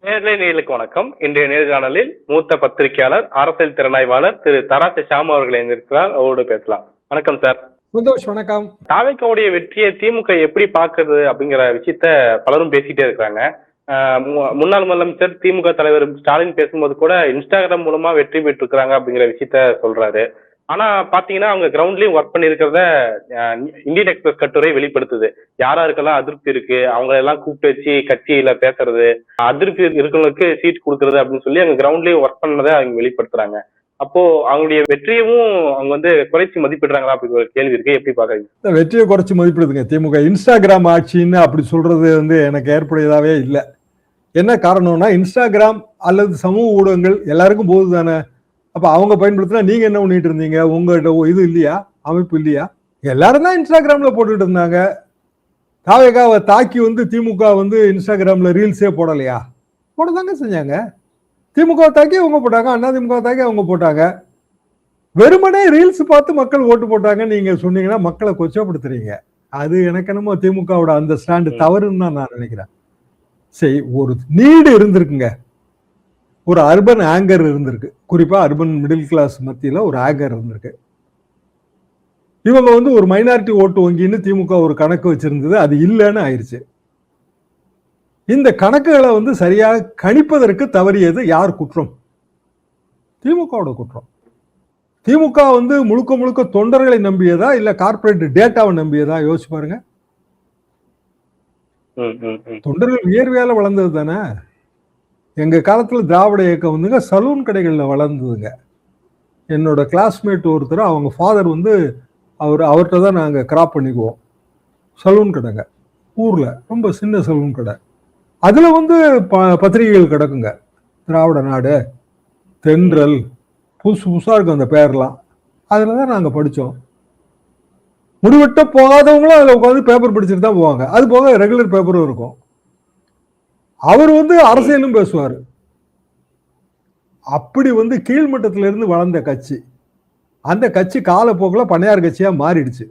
நேயர்களுக்கு வணக்கம். இன்றைய நேர்காணலில் மூத்த பத்திரிகையாளர், அரசியல் திறனாய்வாளர் திரு தராசு ஷாம் அவர்கள் இருக்கிறார். அவரோடு பேசலாம். வணக்கம் சார். சந்தோஷ், வணக்கம். தாவேக்காவுடைய வெற்றியை திமுக எப்படி பாக்குறது அப்படிங்கிற விஷயத்த பலரும் பேசிட்டே இருக்காங்க. முன்னாள் முதலமைச்சர் திமுக தலைவர் ஸ்டாலின் பேசும்போது கூட இன்ஸ்டாகிராம் மூலமா வெற்றி பெற்று இருக்கிறாங்க அப்படிங்கிற விஷயத்த சொல்றாரு. ஆனா பாத்தீங்கன்னா அவங்க கிரவுண்ட்லயும் ஒர்க் பண்ணிருக்கிறத இந்தியன் எக்ஸ்பிரஸ் கட்டுரை வெளிப்படுத்துது. யாராருக்கெல்லாம் அதிருப்தி இருக்கு, அவங்க எல்லாம் கூப்பிட்டு வச்சு கட்சியில பேசுறது, அதிருப்தி இருக்கிறவங்களுக்கு சீட் கொடுக்கறது அப்படின்னு சொல்லி அவங்க கிரவுண்ட்லயும் ஒர்க் பண்ணதை அவங்க வெளிப்படுத்துறாங்க. அப்போ அவங்களுடைய வெற்றியவும் அவங்க குறைச்சி மதிப்பிடுறாங்களா அப்படி ஒரு கேள்வி இருக்கு. எப்படி பாக்குறீங்க? வெற்றியை குறைச்சி மதிப்பிடுதுங்க திமுக. இன்ஸ்டாகிராம் ஆட்சின்னு அப்படி சொல்றது எனக்கு ஏற்புடையதாவே இல்லை. என்ன காரணம்னா, இன்ஸ்டாகிராம் அல்லது சமூக ஊடகங்கள் எல்லாருக்கும் போது தானே. அப்ப அவங்க பயன்படுத்தினா நீங்க என்ன பண்ணிட்டு இருந்தீங்க? உங்கள்கிட்ட இது இல்லையா, அமைப்பு இல்லையா? எல்லாரும் தான் இன்ஸ்டாகிராம்ல போட்டுட்டு இருந்தாங்க. தாவேகாவை தாக்கி திமுக இன்ஸ்டாகிராம்ல ரீல்ஸே போடலையா? போடதாங்க செஞ்சாங்க. திமுக தாக்கி அவங்க போட்டாங்க, அண்ணா திமுக தாக்கி அவங்க போட்டாங்க. வெறுமனே ரீல்ஸ் பார்த்து மக்கள் ஓட்டு போட்டாங்க நீங்க சொன்னீங்கன்னா மக்களை கொச்சப்படுத்துறீங்க. அது எனக்கு என்னமோ திமுகவோட அந்த ஸ்டாண்டு தவறுன்னு தான் நான் நினைக்கிறேன். சரி, ஒரு நீடு இருந்திருக்குங்க, ஒரு அர்பன் ஆங்கர் இருந்திருக்கு. குறிப்பா அர்பன் மிடில் கிளாஸ் மத்தியில ஒரு ஆங்கர் இருந்திருக்கு. இவங்க ஒரு மைனாரிட்டி ஓட்டு வங்கின்னு திமுக ஒரு கணக்கு வச்சிருந்தது, அது இல்லைன்னு ஆயிடுச்சு. இந்த கணக்குகளை சரியாக கணிப்பதற்கு தவறியது யார் குற்றம்? திமுகவோட குற்றம். திமுக முழுக்க முழுக்க தொண்டர்களை நம்பியதா இல்ல கார்பரேட் டேட்டாவை நம்பியதா? யோசிச்சு பாருங்க. தொண்டர்கள் வியர்வையால வளர்ந்தது தானே. எங்க காலத்துல திராவிட இயக்கம் சலூன் கடைகள்ல வளர்ந்ததுங்க. என்னோட கிளாஸ்மேட் ஒருத்தர், அவங்க ஃபாதர் அவர்கிட்ட தான் நாங்க கிராப் பண்ணிக்குவோம். சலூன் கடைங்க, ஊர்ல ரொம்ப சின்ன சலூன் கடை. அதுல பத்திரிகைகள் கிடக்குங்க. திராவிட நாடு, தென்றல், புதுசு புதுசா இருக்கும் அந்த பேர்லாம். அதுலதான் நாங்க படிச்சோம். முடிவெட்ட போகாதவங்களும் அதுல உட்காந்து பேப்பர் படிச்சுட்டு தான் போவாங்க. அது போக ரெகுலர் பேப்பரும் இருக்கும். அவர் அரசியலும் பேசுவாரு. அப்படி கீழ்மட்டத்தில இருந்து வளர்ந்த கட்சி. அந்த கட்சி காலப்போக்கில் பண்ணையார் கட்சியா மாறிடுச்சு.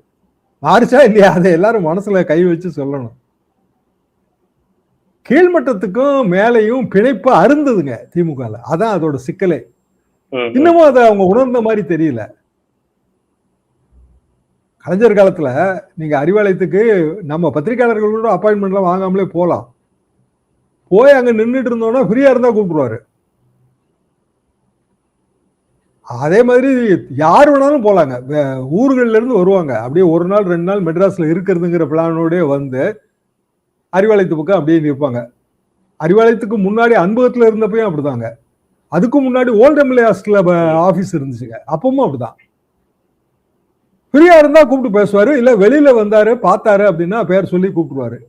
மாறிச்சா இல்லையா? அதை எல்லாரும் மனசுல கை வச்சு சொல்லணும். கீழ்மட்டத்துக்கும் மேலையும் பிணைப்பு அருந்ததுங்க திமுக. அதான் அதோட சிக்கலே. இன்னமும் அதை அவங்க உணர்ந்த மாதிரி தெரியல. கலைஞர் காலத்துல நீங்க அறிவாலயத்துக்கு நம்ம பத்திரிகையாளர்களோட அப்பாயின்மெண்ட்லாம் வாங்காமலே போலாம். போய் அங்க நின்றுட்டு இருந்தோம்னா ஃப்ரீயா இருந்தா கூப்பிடுவாரு. அதே மாதிரி யார் வேணாலும் போலாங்க. ஊர்கள்ல இருந்து வருவாங்க. அப்படியே ஒரு நாள் 2 நாள் மெட்ராஸ்ல இருக்கிறதுங்கிற பிளானோடய அறிவாலயத்து பக்கம் அப்படியே நிற்பாங்க. அறிவாலயத்துக்கு முன்னாடி அன்பகத்துல இருந்தப்பையும் அப்படிதாங்க. அதுக்கு முன்னாடி ஓல்ட் எம்எல்ஏ ஆபீஸ் இருந்துச்சுங்க, அப்பவும் அப்படிதான். ஃப்ரீயா இருந்தா கூப்பிட்டு பேசுவாரு. இல்ல வெளியில வந்தாரு பார்த்தாரு அப்படின்னா பேர் சொல்லி கூப்பிடுவாரு.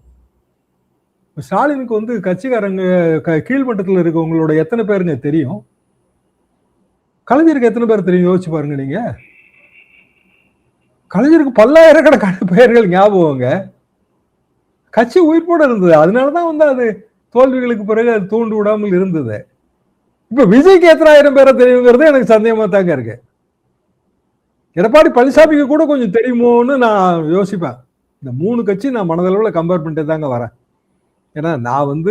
ஸ்டாலினுக்கு கட்சிக்காரங்க கீழ்மட்டத்தில் இருக்கவங்களோட எத்தனை பேருங்க தெரியும்? கலைஞருக்கு எத்தனை பேர் தெரியும்? யோசிச்சு பாருங்க நீங்க. கலைஞருக்கு பல்லாயிரக்கணக்கான பெயர்கள் ஞாபகங்க. கட்சி உயிர்ப்போட இருந்தது. அதனாலதான் அது தோல்விகளுக்கு பிறகு அது தூண்டு விடாமல் இருந்தது. இப்ப விஜய்க்கு எத்தனை ஆயிரம் பேரை தெரியுங்கிறது எனக்கு சந்தேகமா தாங்க இருக்கு. எடப்பாடி பழனிசாமிக்கு கூட கொஞ்சம் தெரியுமோன்னு நான் யோசிப்பேன். இந்த 3 கட்சி நான் மனதளவில் கம்பேர் பண்ணிட்டு தாங்க வரேன். ஏன்னா நான்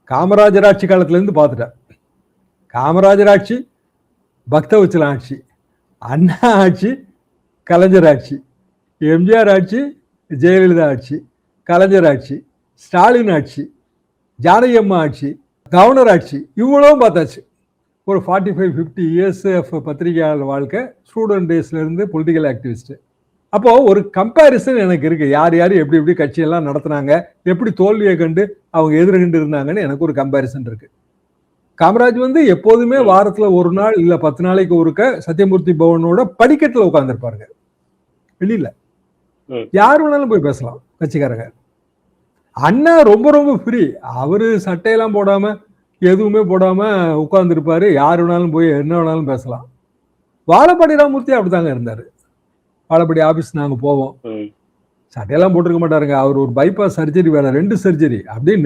காமராஜர் ஆட்சி காலத்துல இருந்து பார்த்துட்டேன். காமராஜர் ஆட்சி, பக்தவச்சல ஆட்சி, அண்ணா ஆட்சி, கலைஞர் ஆட்சி, எம்ஜிஆர் ஆட்சி, ஜெயலலிதா ஆட்சி, கலைஞர் ஆட்சி, ஸ்டாலின் ஆட்சி, ஜானகி அம்மா ஆட்சி, கவர்னர் ஆட்சி, இவ்வளவும் பார்த்தாச்சு. ஒரு 45-50 இயர்ஸ் பத்திரிகையாளர் வாழ்க்கை, ஸ்டூடெண்ட் டேஸ்ல இருந்து பொலிட்டிக்கல் ஆக்டிவிஸ்ட். அப்போ ஒரு கம்பேரிசன் எனக்கு இருக்கு. யார் யார் எப்படி எப்படி கட்சியெல்லாம் நடத்தினாங்க, எப்படி தோல்வியை கண்டு அவங்க எதிர்கண்டு இருந்தாங்கன்னு எனக்கு ஒரு கம்பேரிசன் இருக்கு. காமராஜ் எப்போதுமே வாரத்துல 1 நாள் இல்ல 10 நாளைக்கு ஒருக்க சத்தியமூர்த்தி பவனோட படிக்கட்டுல உட்கார்ந்துருப்பாருங்க. வெளியில யார் வேணாலும் போய் பேசலாம் கட்சிக்காரங்க. அண்ணா ரொம்ப ரொம்ப ஃப்ரீ. அவரு சட்டையெல்லாம் போடாம எதுவுமே போடாம உட்கார்ந்துருப்பாரு. யார் வேணாலும் போய் என்ன வேணாலும் பேசலாம். வாழப்பாடி ராமமூர்த்தி அப்படித்தாங்க இருந்தாரு. வாழப்பாடி ஆபீஸ் நாங்க போவோம். சட்டையெல்லாம் போட்டிருக்க மாட்டாருங்க. அவர் ஒரு பைபாஸ் சர்ஜரி வேலை, 2 சர்ஜரி. அப்படியே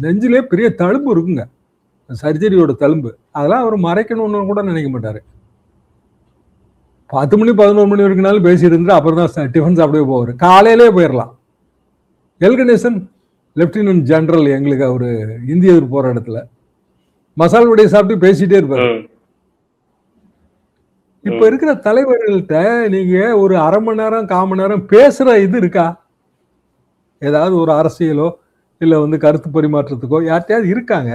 நெஞ்சிலே பெரிய தழும்பு இருக்குங்க, சர்ஜரியோட தழும்பு. அதெல்லாம் அவர் மறைக்கணும்னு கூட நினைக்க மாட்டாரு. 10 மணி 11 மணி வரைக்கும்னாலும் பேசிட்டு இருந்து அப்புறம் தான் டிஃபன் சாப்பிடவே போவார். காலையிலே போயிடலாம். எல் கணேசன் லெப்டினன்ட் ஜெனரல், எங்களுக்கு அவர் இந்திய எதிர்ப்பு போராட்டத்தில் மசால் வடையை சாப்பிட்டு பேசிட்டே இருப்பாரு. ம். இப்ப இருக்கிற தலைவர்கள்ட்ட நீங்க ஒரு அரை மணி நேரம் 1/4 மணி நேரம் பேசுற இது இருக்கா? ஏதாவது ஒரு அரசியலோ இல்ல வந்து கருத்து பரிமாற்றத்துக்கோ யார்கிட்டயாவது இருக்காங்க?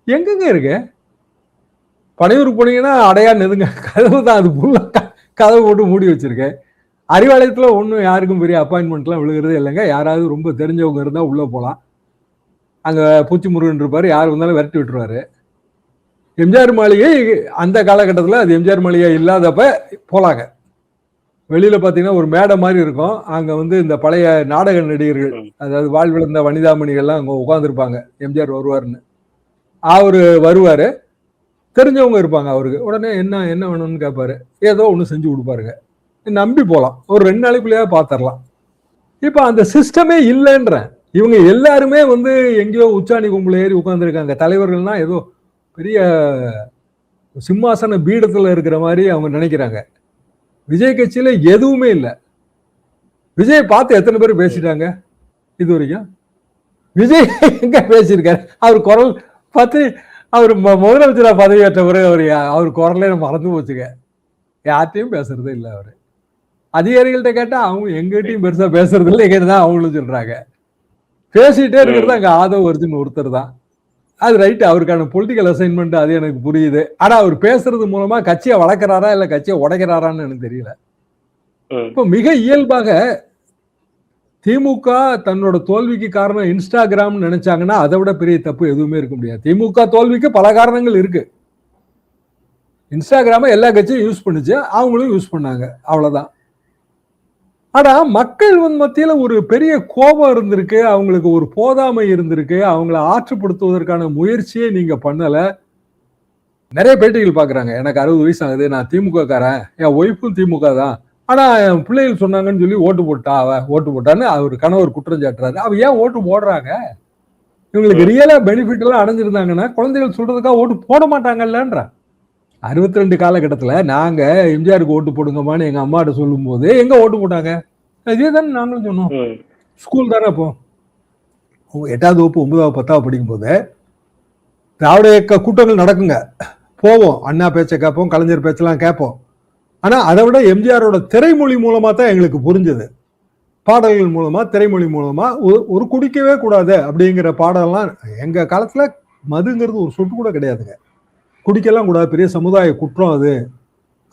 எங்கங்க இருக்கு? பனையூருக்கு போனீங்கன்னா அடையா நெதுங்க கதவு தான், அது ஃபுல்லா கதவு போட்டு மூடி வச்சிருக்கேன். அறிவாலயத்துல ஒன்றும் யாருக்கும் பெரிய அப்பாயின்மெண்ட்லாம் விழுகிறதே இல்லைங்க. யாராவது ரொம்ப தெரிஞ்சவங்க இருந்தா உள்ள போலாம். அங்க பூச்சி முருகன் இருப்பாரு, யார் வந்தாலும் விரட்டி விட்டுருவாரு. எம்ஜிஆர் மாளிகை அந்த காலகட்டத்தில் அது எம்ஜிஆர் மாளிகை இல்லாதப்ப போலாங்க. வெளியில பாத்தீங்கன்னா ஒரு மேடை மாதிரி இருக்கும். அங்க வந்து இந்த பழைய நாடக நடிகர்கள், அதாவது வாழ்விழந்த வனிதாமணிகள்லாம் அங்க உட்காந்துருப்பாங்க. எம்ஜிஆர் வருவாருன்னு. அவரு வருவாரு, தெரிஞ்சவங்க இருப்பாங்க அவருக்கு. உடனே என்ன என்ன வேணும்னு கேட்பாரு. ஏதோ ஒண்ணு செஞ்சு கொடுப்பாருங்க. நம்பி போலாம். ஒரு 2 நாளைக்குள்ளேயே பாத்திரலாம். இப்ப அந்த சிஸ்டமே இல்லைன்றேன். இவங்க எல்லாருமே வந்து எங்கேயோ உச்சாணி கும்பல ஏறி உட்கார்ந்துருக்காங்க. தலைவர்கள்னா ஏதோ பெரிய சிம்மாசன பீடத்துல இருக்கிற மாதிரி அவங்க நினைக்கிறாங்க. விஜய் கட்சியில எதுவுமே இல்லை. விஜய் பார்த்து எத்தனை பேர் பேசிட்டாங்க இது வரைக்கும்? விஜய் எங்க பேசியிருக்காரு? அவர் குரல் பார்த்து அவர் முதலமைச்சரா பதவியேற்ற பிறகு அவர் குரலே மறந்து போச்சுங்க. யார்ட்டையும் பேசுறதே இல்லை அவரு. அதிகாரிகள்கிட்ட கேட்டா அவங்க எங்கிட்டையும் பெருசா பேசுறது இல்லை, எங்கதான் அவங்களும் சொல்றாங்க. பேசிட்டே இருக்கிறது அங்க ஆதவ் அர்ஜுன் ஒருத்தர் தான். அது ரைட், அவருக்கான பொலிட்டிக்கல் அசைன்மெண்ட், அது எனக்கு புரியுது. ஆனா அவர் பேசுறது மூலமா கட்சியை வளர்க்கிறாரா இல்ல கட்சியை உடைக்கிறாரான்னு எனக்கு தெரியல. இப்ப மிக இயல்பாக திமுக தன்னோட தோல்விக்கு காரணம் இன்ஸ்டாகிராம் நினைச்சாங்கன்னா அதை விட பெரிய தப்பு எதுவுமே இருக்க முடியாது. திமுக தோல்விக்கு பல காரணங்கள் இருக்கு. இன்ஸ்டாகிராம எல்லா கட்சியும் யூஸ் பண்ணுச்சு, அவங்களும் யூஸ் பண்ணாங்க, அவ்வளவுதான். ஆனா மக்கள் மத்தியில ஒரு பெரிய கோபம் இருந்திருக்கு, அவங்களுக்கு ஒரு போதாமை இருந்திருக்கு, அவங்களை ஆற்றுப்படுத்துவதற்கான முயற்சியே நீங்க பண்ணல. நிறைய பேட்டிகள் பாக்குறாங்க. எனக்கு 60 வயசு ஆகுது, நான் திமுக காரன், என் ஒய்ஃபும் திமுக தான், ஆனா என் பிள்ளைகள் சொன்னாங்கன்னு சொல்லி ஓட்டு போட்டா, ஓட்டு போட்டான்னு அவர் கணவர் குற்றம் சாட்டுறாரு. அவ ஏன் ஓட்டு போடுறாங்க? இவங்களுக்கு ரியலா பெனிஃபிட் எல்லாம் அடைஞ்சிருந்தாங்கன்னா குழந்தைகள் சொல்றதுக்காக ஓட்டு போட மாட்டாங்கல்லன்ற. 62 காலகட்டத்துல நாங்க எம்ஜிஆருக்கு ஓட்டு போடுங்கம்மான்னு எங்க அம்மாட்ட சொல்லும் போது எங்க ஓட்டு போட்டாங்க? இதே தானே நாங்களும் சொன்னோம். ஸ்கூல் தானே அப்போ 8ஆவது வகுப்பு 9ஆவது 10ஆவது படிக்கும் போது திராவிட இயக்க கூட்டங்கள் நடக்குங்க, போவோம், அண்ணா பேச்சை கேட்போம், கலைஞர் பேச்செல்லாம் கேட்போம். ஆனா அதை விட எம்ஜிஆரோட திரைமொழி மூலமா தான் எங்களுக்கு புரிஞ்சது. பாடல்கள் மூலமா, திரைமொழி மூலமா ஒரு குடிக்கவே கூடாது அப்படிங்கிற பாடலாம். எங்க காலத்துல மதுங்கிறது ஒரு சொட்டு கூட கிடையாதுங்க. குடிக்கலாம் கூடாது, பெரிய சமுதாய குற்றம் அது.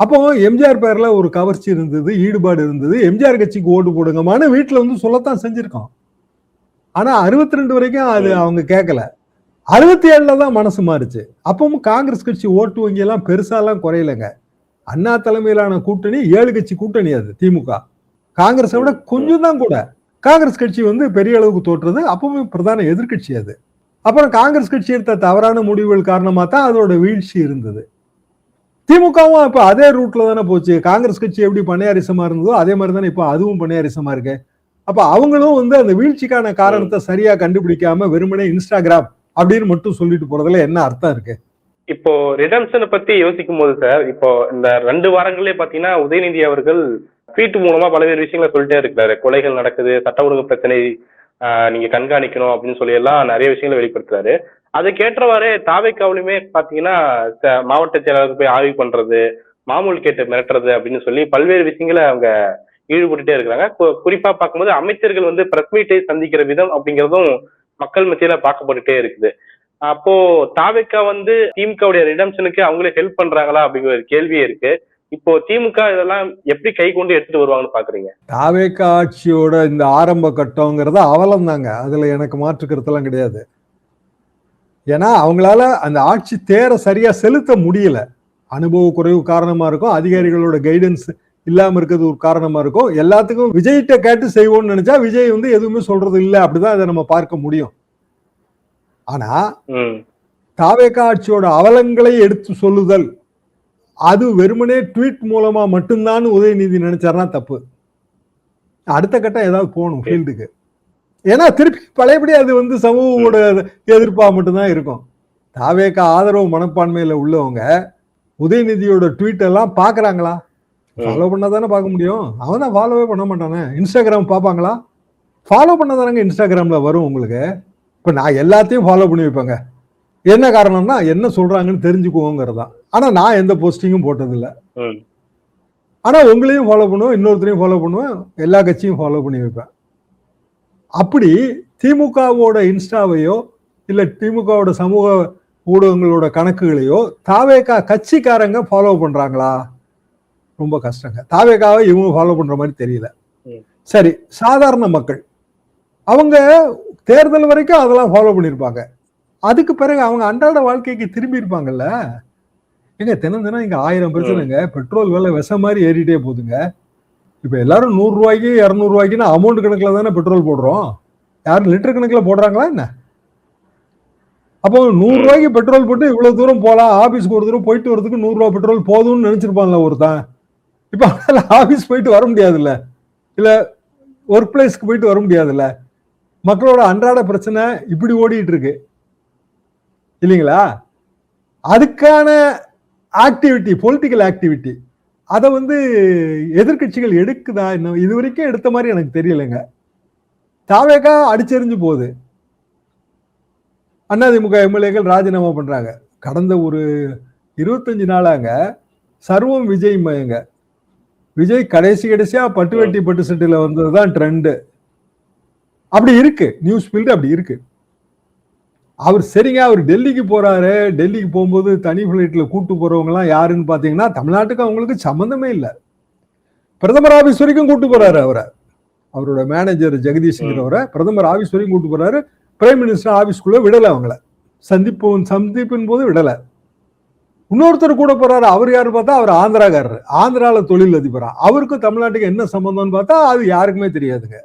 அப்போ எம்ஜிஆர் பேர்ல ஒரு கவர்ச்சி இருந்தது, ஈடுபாடு இருந்தது. எம்ஜிஆர் கட்சிக்கு ஓட்டு போடுங்கம்மான்னு வீட்டுல வந்து சொல்லத்தான் செஞ்சிருக்கோம். ஆனா 62 வரைக்கும் அது அவங்க கேட்கல. 67 தான் மனசு மாறுச்சு. அப்பவும் காங்கிரஸ் கட்சி ஓட்டு வங்கி எல்லாம் பெருசாலாம் குறையலைங்க. அண்ணா தலைமையிலான கூட்டணி 7 கட்சி கூட்டணி, அது திமுக. காங்கிரஸை விட கொஞ்சம் தான் கூட. காங்கிரஸ் கட்சி வந்து பெரிய அளவுக்கு தோற்றுறது. அப்பவும் பிரதான எதிர்கட்சி அது. அப்புறம் காங்கிரஸ் கட்சி எடுத்த தவறான முடிவுகள் காரணமா தான் அதோட வீழ்ச்சி இருந்தது. திமுகவும் இப்ப அதே ரூட்ல தானே போச்சு. காங்கிரஸ் கட்சி எப்படி பண்ணையாரிசமா இருந்ததோ அதே மாதிரி தானே இப்ப அதுவும் பண்ணையாரிசமா இருக்கு. அப்ப அவங்களும் வந்து அந்த வீழ்ச்சிக்கான காரணத்தை சரியா கண்டுபிடிக்காம வெறுமனே இன்ஸ்டாகிராம் அப்படின்னு மட்டும் சொல்லிட்டு போறதுல என்ன அர்த்தம் இருக்கு? இப்போ ரிடம்ஷனை பத்தி யோசிக்கும் போது சார், இப்போ இந்த 2 வாரங்களே பாத்தீங்கன்னா உதயநிதி அவர்கள் ட்வீட் மூலமா பல்வேறு விஷயங்களை சொல்லிட்டே இருக்கிறாரு. கொலைகள் நடக்குது, சட்ட ஒழுங்கு பிரச்சனை நீங்க கண்காணிக்கணும் அப்படின்னு சொல்லி எல்லாம் நிறைய விஷயங்களை வெளிப்படுத்துறாரு. அதுக்கேற்றவாறே தாவேக்காவிலுமே பாத்தீங்கன்னா மாவட்ட செயலாளருக்கு போய் ஆய்வு பண்றது, மாமூல் கேட்டு மிரட்டுறது அப்படின்னு சொல்லி பல்வேறு விஷயங்களை அவங்க ஈடுபட்டுட்டே இருக்கிறாங்க. குறிப்பா பார்க்கும்போது அமைச்சர்கள் வந்து பிரஸ் மீட்டை சந்திக்கிற விதம் அப்படிங்கிறதும் மக்கள் மத்தியில பார்க்கப்பட்டுட்டே இருக்குது. அப்போ தாவேக்கா வந்து திமுகவுடைய ரிடம்ஷனுக்கு அவங்களே ஹெல்ப் பண்றாங்களா அப்படிங்கிற ஒரு கேள்வியே இருக்கு. இப்போ திமுக இதெல்லாம் எப்படி கை கொண்டு எடுத்துட்டு வருவாங்கன்னு பாக்குறீங்க? தாவேக்கா ஆட்சியோட இந்த ஆரம்ப கட்டம்ங்கிறது அவலம் தாங்க. அதுல எனக்கு மாற்று கருத்தெல்லாம் கிடையாது. ஏன்னா அவங்களால அந்த ஆட்சி தேர சரியா செலுத்த முடியல. அனுபவ குறைவு காரணமா இருக்கும், அதிகாரிகளோட கைடன்ஸ் இல்லாம இருக்கிறது ஒரு காரணமா இருக்கும். எல்லாத்துக்கும் விஜய்கிட்ட கேட்டு செய்வோம்னு நினைச்சா விஜய் வந்து எதுவுமே சொல்றது இல்லை. அப்படிதான் அதை நம்ம பார்க்க முடியும். ஆனா தாவேக்கா ஆட்சியோட அவலங்களை எடுத்து சொல்லுதல், அது வெறுமனே ட்வீட் மூலமா மட்டும்தான் உதயநிதி நினைச்சாருன்னா தப்பு. அடுத்த கட்டம் ஏதாவது போகணும் ஃபீல்டுக்கு. ஏன்னா திருப்பி பழையபடி அது வந்து சமூகோட எதிர்ப்பா மட்டும்தான் இருக்கும். தாவேக்கா ஆதரவு மனப்பான்மையில உள்ளவங்க உதயநிதியோட ட்வீட் எல்லாம் பாக்குறாங்களா? ஃபாலோ பண்ணாதானே பார்க்க முடியும். அவன் தான் ஃபாலோவே பண்ண மாட்டானே. இன்ஸ்டாகிராம் பார்ப்பாங்களா? ஃபாலோ பண்ணதானங்க இன்ஸ்டாகிராம்ல வரும் உங்களுக்கு. இப்ப நான் எல்லாத்தையும் ஃபாலோ பண்ணி வைப்பேங்க. என்ன காரணம்னா என்ன சொல்றாங்கன்னு தெரிஞ்சுக்குவோங்கிறது தான். ஆனா நான் எந்த போஸ்டிங்கும் போட்டதில்லை. ஆனா உங்களையும் ஃபாலோ பண்ணுவேன், இன்னொருத்தரையும் ஃபாலோ பண்ணுவேன், எல்லா கட்சியும் ஃபாலோ பண்ணி வைப்பேன். அப்படி திமுகவோட இன்ஸ்டாவையோ இல்ல திமுகவோட சமூக ஊடகங்களோட கணக்குகளையோ தாவேகா கட்சிக்காரங்க ஃபாலோ பண்றாங்களா? ரொம்ப கஷ்டங்க. தாவேகாவை இவங்க ஃபாலோ பண்ற மாதிரி தெரியல. சரி, சாதாரண மக்கள் அவங்க தேர்தல் வரைக்கும் அதெல்லாம் ஃபாலோ பண்ணிருப்பாங்க. அதுக்கு பிறகு அவங்க அன்றாட வாழ்க்கைக்கு திரும்பி இருப்பாங்கல்ல. ஏங்க தினம் தினம் இங்க 1000 பிரச்சனைங்க. பெட்ரோல் விலை விஷம் மாதிரி ஏறிட்டே போகுதுங்க. இப்ப எல்லாரும் 100 ரூபாய்க்கு 200 ரூபாய்க்குன்னா அமௌண்ட் கணக்குல தானே பெட்ரோல் போடுறோம். யாரும் லிட்டர் கணக்குல போடுறாங்களா என்ன? அப்போ 100 ரூபாய்க்கு பெட்ரோல் போட்டு இவ்வளவு தூரம் போலாம், ஆபீஸ்க்கு ஒரு தூரம் போயிட்டு வரதுக்கு 100 ரூபாய் பெட்ரோல் போதும்னு நினைச்சிருப்பான்ல ஒருத்தன். இப்ப ஆபீஸ் போயிட்டு வர முடியாதுல்ல, இல்ல ஒர்க் பிளேஸ்க்கு போயிட்டு வர முடியாதுல்ல. மக்களோட அன்றாட பிரச்சனை இப்படி ஓடிட்டு இருக்கு இல்லைங்களா? அதுக்கான ஆக்டிவிட்டி, பொலிட்டிக்கல் ஆக்டிவிட்டி, அதை எதிர்கட்சிகள் எடுக்குதா? இன்னும் இது வரைக்கும் எடுத்த மாதிரி எனக்கு தெரியலைங்க. தாவேகா அடிச்செறிஞ்சு போகுது. அதிமுக எம்எல்ஏக்கள் ராஜினாமா பண்றாங்க. கடந்த ஒரு 25 நாளாங்க சர்வம் விஜய் மயங்க. விஜய் கடைசியா பட்டு வெட்டி பட்டு சட்டில வந்ததுதான் ட்ரெண்ட். அப்படி இருக்கு, நியூஸ் ஃபீல்டு அப்படி இருக்கு. அவர் சரிங்க, அவர் டெல்லிக்கு போறாரு. டெல்லிக்கு போகும்போது தனி பிளைட்ல கூட்டு போறவங்க எல்லாம் யாருன்னு பாத்தீங்கன்னா தமிழ்நாட்டுக்கு அவங்களுக்கு சம்பந்தமே இல்லை. பிரதமர் ஆபீஸ் வரைக்கும் கூட்டு போறாரு அவரை. அவரோட மேனேஜர் ஜெகதீஷ்ங்கிறவரை பிரதமர் ஆபீஸ் வரைக்கும் கூட்டு போறாரு. பிரைம் மினிஸ்டர் ஆபீஸ்க்குள்ள விடல, அவங்கள சந்திப்பின் போது விடல. இன்னொருத்தர் கூட போறாரு. அவர் யாரு பார்த்தா அவர் ஆந்திராக்காரர், ஆந்திரால தொழில் அதிபரா. அவருக்கும் தமிழ்நாட்டுக்கு என்ன சம்பந்தம்னு பார்த்தா அது யாருக்குமே தெரியாதுங்க.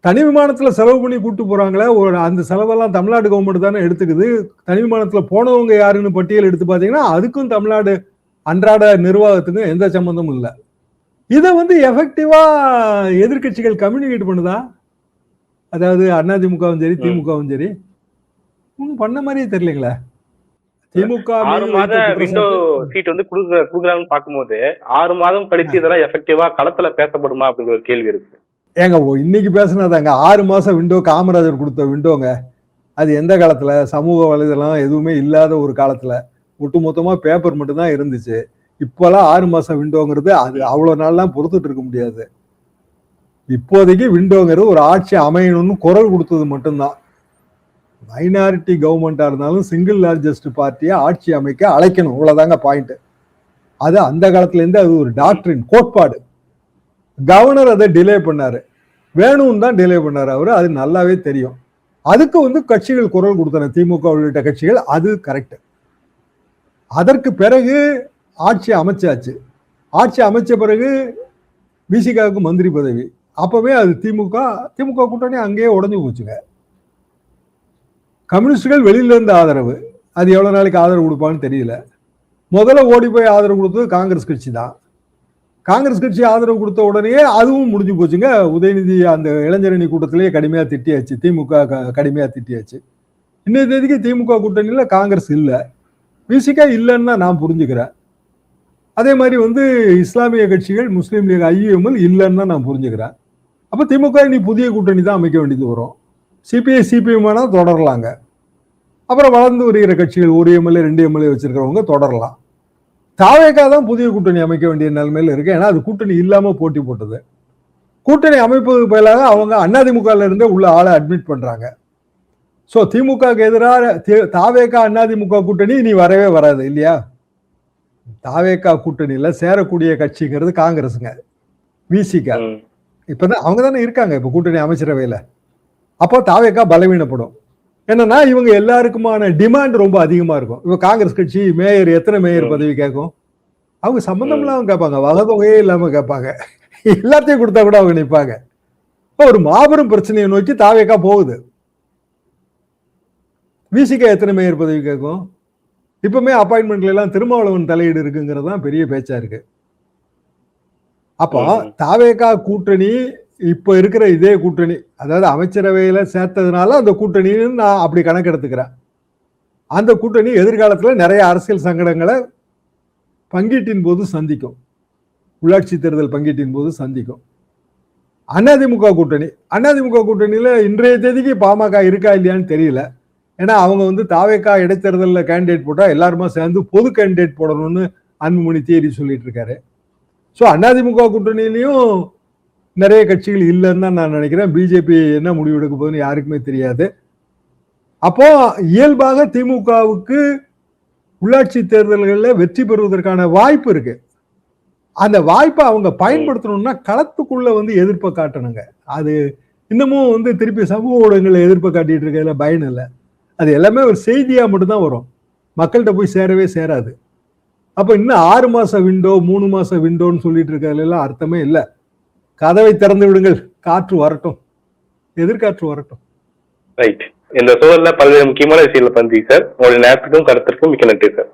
தனி விமானத்துல செலவு பண்ணி கூட்டு போறாங்களே, அந்த செலவெல்லாம் தமிழ்நாடு கவர்மெண்ட் தானே எடுத்துக்குது. தனி விமானத்துல போனவங்க யாருன்னு பட்டியல் எடுத்து பாத்தீங்கன்னா அதுக்கும் தமிழ்நாடு அன்றாட நிர்வாகத்துக்கும் எந்த சம்பந்தமும் இல்லை. இதை எஃபெக்டிவா எதிர்கட்சிகள் கம்யூனிகேட் பண்ணுதா? அதாவது அதிமுகவும் சரி திமுகவும் சரி பண்ண மாதிரியே தெரியலங்களே. திமுக 6 மாத விண்டோ சீட் குடுக்குறாங்கன்னு பார்க்கும்போது 6 மாதம் கழிச்சு இதெல்லாம் எஃபெக்டிவா களத்துல பேசப்படுமா அப்படிங்கிற ஒரு கேள்வி இருக்கு. ஏங்க இன்னைக்கு பேசினதாங்க 6 மாசம் விண்டோ காமராஜர் கொடுத்த விண்டோங்க. அது எந்த காலத்துல சமூக வலைதளம் எதுவுமே இல்லாத ஒரு காலத்துல ஒட்டுமொத்தமா பேப்பர் மட்டும்தான் இருந்துச்சு. இப்பெல்லாம் 6 மாசம் விண்டோங்கிறது அது அவ்வளவு நாள்லாம் பொறுத்துட்டு இருக்க முடியாது. இப்போதைக்கு விண்டோங்கிறது ஒரு ஆட்சி அமையணும்னு குரல் கொடுத்தது மட்டும்தான். மைனாரிட்டி கவர்மெண்டா இருந்தாலும் சிங்கிள் லார்ஜஸ்ட் பார்ட்டியை ஆட்சி அமைக்க அழைக்கணும், இவ்வளவுதாங்க பாயிண்ட். அது அந்த காலத்துல இருந்து அது ஒரு டாக்டரின், கோட்பாடு. கவர்னர் அதை டிலே பண்ணாரு, வேணும்னு தான் டிலே பண்ணாரு அவரு, அது நல்லாவே தெரியும். அதுக்கு கட்சிகள் குரல் கொடுத்தன, திமுக உள்ளிட்ட கட்சிகள், அது கரெக்ட். அதற்கு பிறகு ஆட்சி அமைச்சாச்சு. ஆட்சி அமைச்ச பிறகு விசிகாவுக்கு மந்திரி பதவி. அப்பவே அது திமுக கூட்டணி அங்கேயே உடஞ்சு போச்சுங்க. கம்யூனிஸ்டுகள் வெளியில இருந்து ஆதரவு, அது எவ்வளவு நாளைக்கு ஆதரவு கொடுப்பான்னு தெரியல. முதல்ல ஓடி போய் ஆதரவு கொடுத்தது காங்கிரஸ் கட்சி தான். காங்கிரஸ் கட்சி ஆதரவு கொடுத்த உடனே அதுவும் முடிஞ்சு போச்சுங்க. உதயநிதி அந்த இளைஞரணி கூட்டத்திலேயே கடுமையா திட்டியாச்சு, திமுக கடுமையா திட்டியாச்சு. இன்னைய தேதிக்கு திமுக கூட்டணியில காங்கிரஸ் இல்லை, விசிகா இல்லைன்னு தான் நான் புரிஞ்சுக்கிறேன். அதே மாதிரி இஸ்லாமிய கட்சிகள், முஸ்லீம் லீக், ஐஎம்எல் இல்லைன்னு தான் நான் புரிஞ்சுக்கிறேன். அப்ப திமுக இனி புதிய கூட்டணி தான் அமைக்க வேண்டியது வரும். சிபிஐ சிபிஎம் தொடரலாங்க. அப்புறம் வளர்ந்து வருகிற கட்சிகள் 1 எம்எல்ஏ 2 எம்எல்ஏ வச்சிருக்கிறவங்க தொடரலாம். தாவேகா தான் புதிய கூட்டணி அமைக்க வேண்டிய நிலைமையில இருக்கு. ஏன்னா அது கூட்டணி இல்லாம போட்டி போட்டது. கூட்டணி அமைப்பதற்கு பதிலாக அவங்க அதிமுகல இருந்தே உள்ள ஆளை அட்மிட் பண்றாங்க. சோ திமுகக்கு எதிராக தாவேகா அதிமுக கூட்டணி இனி வரவே வராது இல்லையா? தாவேகா கூட்டணியில சேரக்கூடிய கட்சிங்கிறது காங்கிரஸுங்க, விசிகா. இப்பதான் அவங்க தானே இருக்காங்க இப்ப கூட்டணி அமைச்சரவையில. அப்போ தாவேகா பலவீனப்படும். என்னன்னா இவங்க எல்லாருக்குமான டிமாண்ட் ரொம்ப அதிகமா இருக்கும். இப்ப காங்கிரஸ் கட்சி மேயர் எத்தனை மேயர் பதவி கேட்கும்? அவங்க சம்பந்தம் இல்லாம கேட்பாங்க, வகதொகையே இல்லாம கேட்பாங்க. எல்லாத்தையும் கொடுத்தா கூட அவங்க நிற்பாங்க. ஒரு மாபெரும் பிரச்சனையை நோக்கி தாவேகா போகுது. விசிகா எத்தனை மேயர் பதவி கேட்கும்? இப்பவுமே அப்பாயின்மெண்ட்ல எல்லாம் திருமாவளவன் தலையீடு இருக்குங்கிறது தான் பெரிய பேச்சா இருக்கு. அப்போ தாவேகா கூட்டணி இப்ப இருக்கிற இதே கூட்டணி, அதாவது அமைச்சரவையில சேர்த்ததுனால அந்த கூட்டணின்னு நான் அப்படி கணக்கெடுத்துக்கிறேன். அந்த கூட்டணி எதிர்காலத்துல நிறைய அரசியல் சங்கடங்களை பங்கீட்டின் போது சந்திக்கும், உள்ளாட்சி தேர்தல் பங்கீட்டின் போது சந்திக்கும். அதிமுக கூட்டணியில இன்றைய தேதிக்கு பாமக இருக்கா இல்லையான்னு தெரியல. ஏன்னா அவங்க வந்து தாவேக்கா இடைத்தேர்தலில் கேண்டிடேட் போட்டா எல்லாருமா சேர்ந்து பொது கேண்டிடேட் போடணும்னு அன்புமணி தேதி சொல்லிட்டு இருக்காரு. ஸோ அதிமுக கூட்டணியிலையும் நிறைய கட்சிகள் இல்லைன்னு தான் நான் நினைக்கிறேன். பிஜேபி என்ன முடிவு எடுக்க போகுதுன்னு யாருக்குமே தெரியாது. அப்போ இயல்பாக திமுகவுக்கு உள்ளாட்சி தேர்தல்களில் வெற்றி பெறுவதற்கான வாய்ப்பு இருக்கு. அந்த வாய்ப்பை அவங்க பயன்படுத்தணும்னா களத்துக்குள்ள வந்து எதிர்ப்பை காட்டணுங்க. அது இன்னமும் வந்து திருப்பி சமூக ஊடகங்களை எதிர்ப்பை காட்டிட்டு இருக்கிறதுல பயன் இல்லை. அது எல்லாமே ஒரு செய்தியா மட்டும்தான் வரும், மக்கள்கிட்ட போய் சேரவே சேராது. அப்ப இன்னும் 6 மாச விண்டோ 3 மாச விண்டோன்னு சொல்லிட்டு இருக்கிறதுல எல்லாம் அர்த்தமே இல்லை. கதவை திறந்து விடுங்கள், காற்று வரட்டும், எதிர்காற்று வரட்டும். ரைட். இந்த சூழல்ல பல்வேறு முக்கியமான விஷயங்களை பந்தி சார். உங்களுடைய நேரத்துக்கும் கருத்திற்கும் மிக்க நன்றி சார்.